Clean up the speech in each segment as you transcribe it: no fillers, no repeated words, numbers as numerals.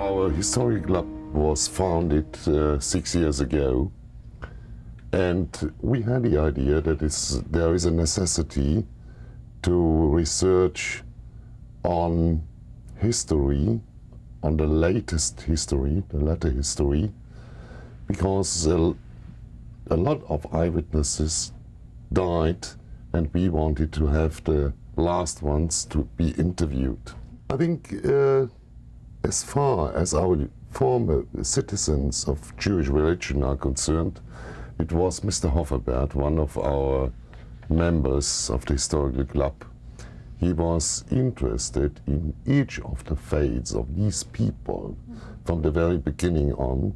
Our historic club was founded 6 years ago, and we had the idea that there is a necessity to research on history, on the latest history, the latter history, because a lot of eyewitnesses died and we wanted to have the last ones to be interviewed. I think as far as our former citizens of Jewish religion are concerned, it was Mr. Hofferbert, one of our members of the historical club. He was interested in each of the fates of these people from the very beginning on,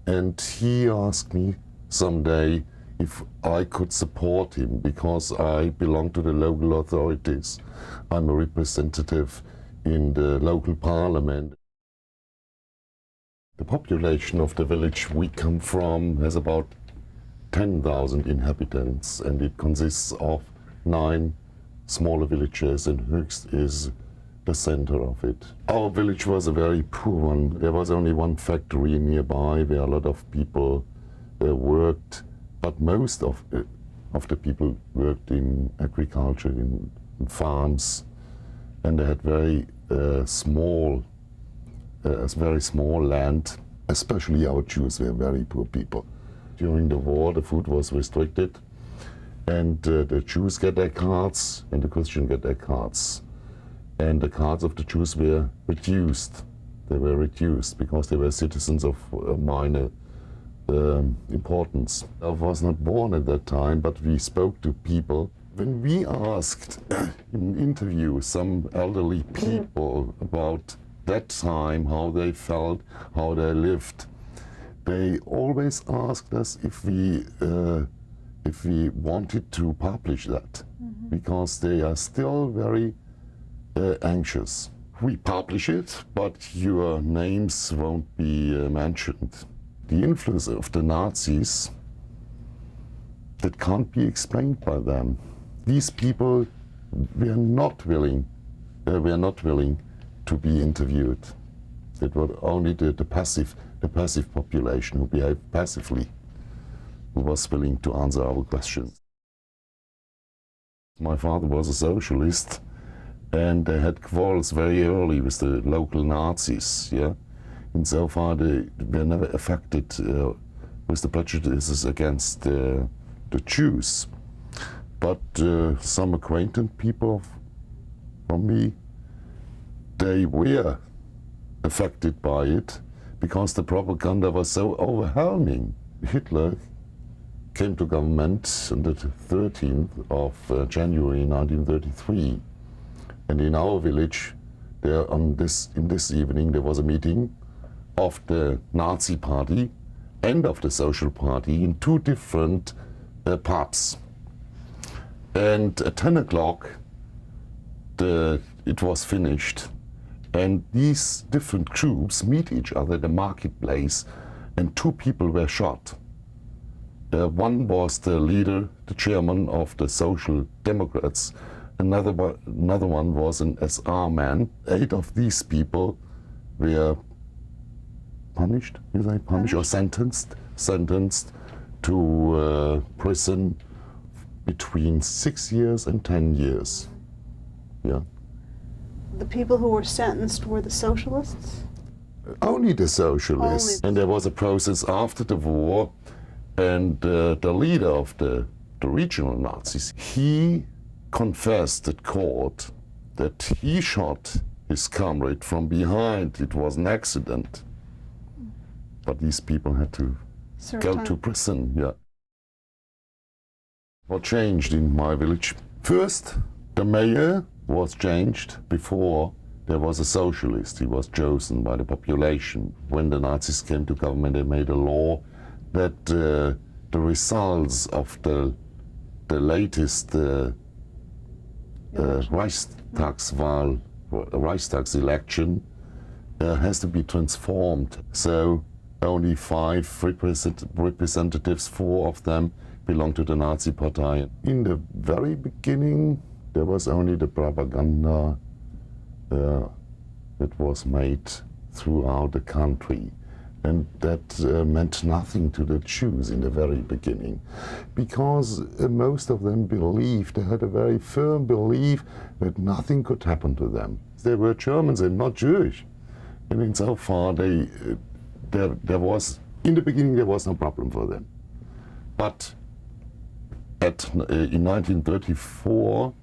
and he asked me someday if I could support him because I belong to the local authorities. I'm a representative in the local parliament. The population of the village we come from has about 10,000 inhabitants, and it consists of 9 smaller villages, and Höchst is the center of it. Our village was a very poor one. There was only one factory nearby where a lot of people worked, but most of the people worked in agriculture, in farms, and they had very small land. Especially our Jews were very poor people. During the war, the food was restricted, and the Jews get their cards and the Christians get their cards. And the cards of the Jews were reduced. They were reduced because they were citizens of minor importance. I was not born at that time, but we spoke to people. When we asked in interviews some elderly people about that time, how they felt, how they lived, they always asked us if we wanted to publish that, because they are still very anxious. We publish it, but your names won't be mentioned. The influence of the Nazis, that can't be explained by them. These people were not willing to be interviewed. It was only the passive population who behaved passively, who was willing to answer our questions. My father was a socialist, and they had quarrels very early with the local Nazis. Yeah, insofar they were never affected with the prejudices against the Jews. But some acquainted people from me, they were affected by it because the propaganda was so overwhelming. Hitler came to government on the 13th of January 1933, and in our village, in this evening, there was a meeting of the Nazi Party and of the Social Party in 2 different pubs. And at 10 o'clock, it was finished. And these different groups meet each other in the marketplace, and 2 people were shot. One was the leader, the chairman of the Social Democrats. Another one was an SR man. 8 of these people were punished, or sentenced to prison between 6 years and 10 years. Yeah. The people who were sentenced were the socialists? Only the socialists. And there was a process after the war, and the leader of the regional Nazis, he confessed at court that he shot his comrade from behind. It was an accident. But these people had to go to prison. Yeah. What changed in my village? First, the mayor was changed. Before, there was a socialist. He was chosen by the population. When the Nazis came to government, they made a law that the results of the latest Reichstags election has to be transformed. So only 5 representatives, 4 of them belong to the Nazi Party. In the very beginning, there was only the propaganda that was made throughout the country. And that meant nothing to the Jews in the very beginning, because most of them believed, they had a very firm belief that nothing could happen to them. They were Germans and not Jewish. And insofar, there was, in the beginning, there was no problem for them. But in 1934,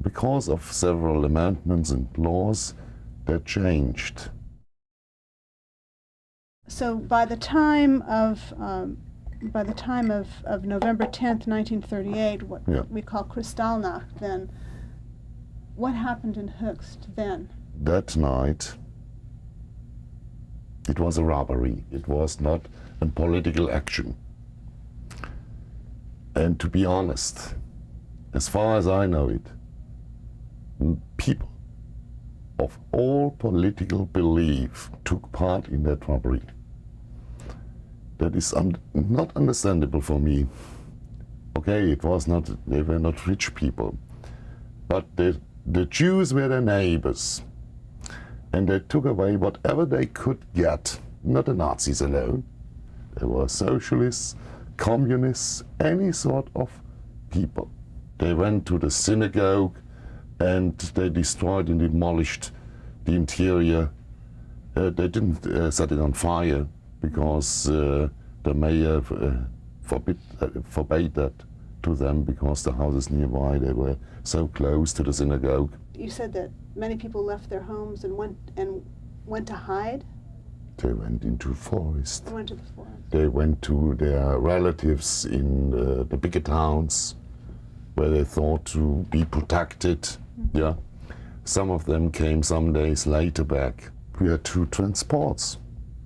because of several amendments and laws, that changed. So by the time of November 10th, 1938, what we call Kristallnacht, then, what happened in Höchst then? That night, it was a robbery. It was not a political action. And to be honest, as far as I know it, people of all political belief took part in that robbery. That is not understandable for me. Okay, it was not, they were not rich people, but the Jews were their neighbors, and they took away whatever they could get, not the Nazis alone. There were socialists, communists, any sort of people. They went to the synagogue and they destroyed and demolished the interior. They didn't set it on fire because the mayor forbade that to them, because the houses nearby, they were so close to the synagogue. You said that many people left their homes and went to hide? They went into forest. They went to the forest. They went to their relatives in the bigger towns where they thought to be protected. Mm-hmm. Yeah. Some of them came some days later back. We had 2 transports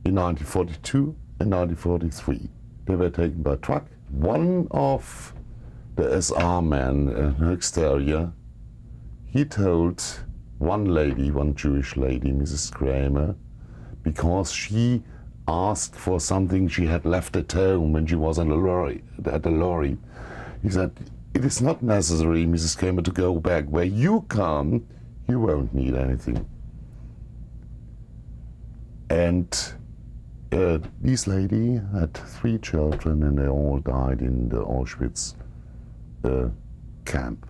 in 1942 and 1943. They were taken by truck. One of the SR men in Höchst area, he told one lady, one Jewish lady, Mrs. Kramer, because she asked for something she had left at home when she was on the lorry, at the lorry. He said, "It is not necessary, Mrs. Kramer, to go back. Where you come, you won't need anything." And this lady had 3 children, and they all died in the Auschwitz camp.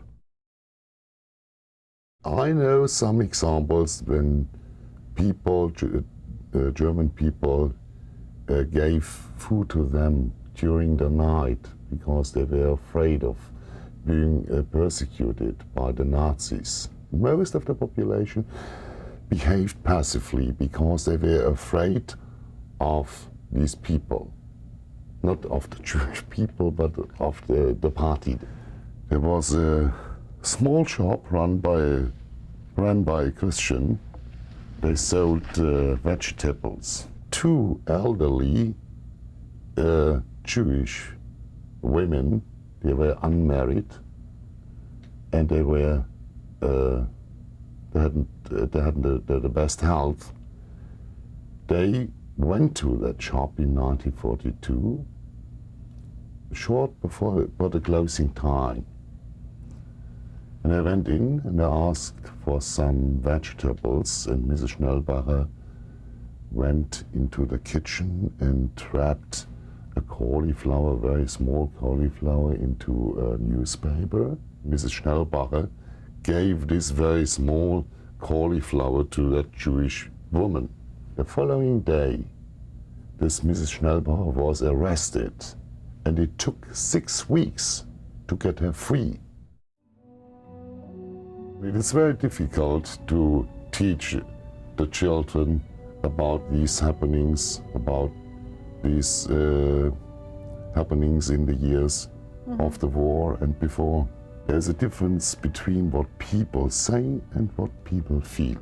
I know some examples when people, German people, gave food to them during the night because they were afraid of being persecuted by the Nazis. Most of the population behaved passively because they were afraid of these people, not of the Jewish people, but of the party. There was a small shop run by a Christian. They sold vegetables. 2 elderly Jewish women, they were unmarried, and they were they hadn't the best health. They went to that shop in 1942, short before the closing time. And I went in and I asked for some vegetables, and Mrs. Schnellbacher went into the kitchen and wrapped a cauliflower, very small cauliflower, into a newspaper. Mrs. Schnellbacher gave this very small cauliflower to that Jewish woman. The following day, this Mrs. Schnellbacher was arrested, and it took 6 weeks to get her free. It is very difficult to teach the children about these happenings, about these happenings in the years of the war and before. There's a difference between what people say and what people feel.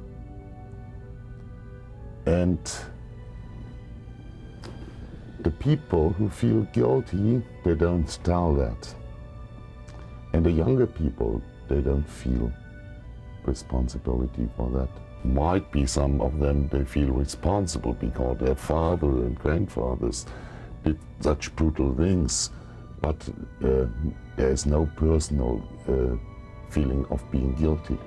And the people who feel guilty, they don't tell that. And the younger people, they don't feel responsibility for that. Might be some of them, they feel responsible because their father and grandfathers did such brutal things, but there is no personal feeling of being guilty.